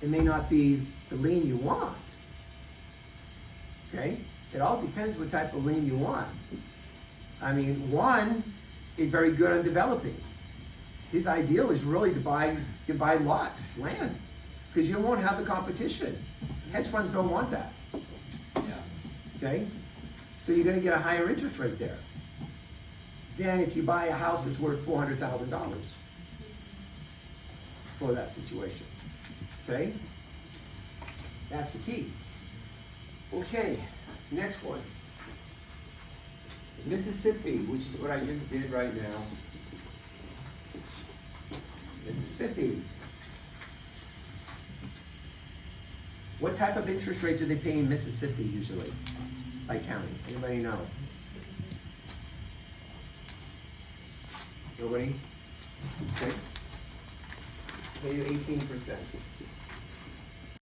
it may not be the lien you want. Okay? It all depends what type of lien you want. I mean, one is very good on developing. His ideal is really to buy lots, land, because you won't have the competition. Hedge funds don't want that. Yeah. Okay? So you're going to get a higher interest rate there than if you buy a house that's worth $400,000 for that situation. Okay? That's the key. Okay, next one. Mississippi, which is what I just did right now. Mississippi. What type of interest rate do they pay in Mississippi usually by county? Anybody know? Nobody? Okay. Pay you 18%.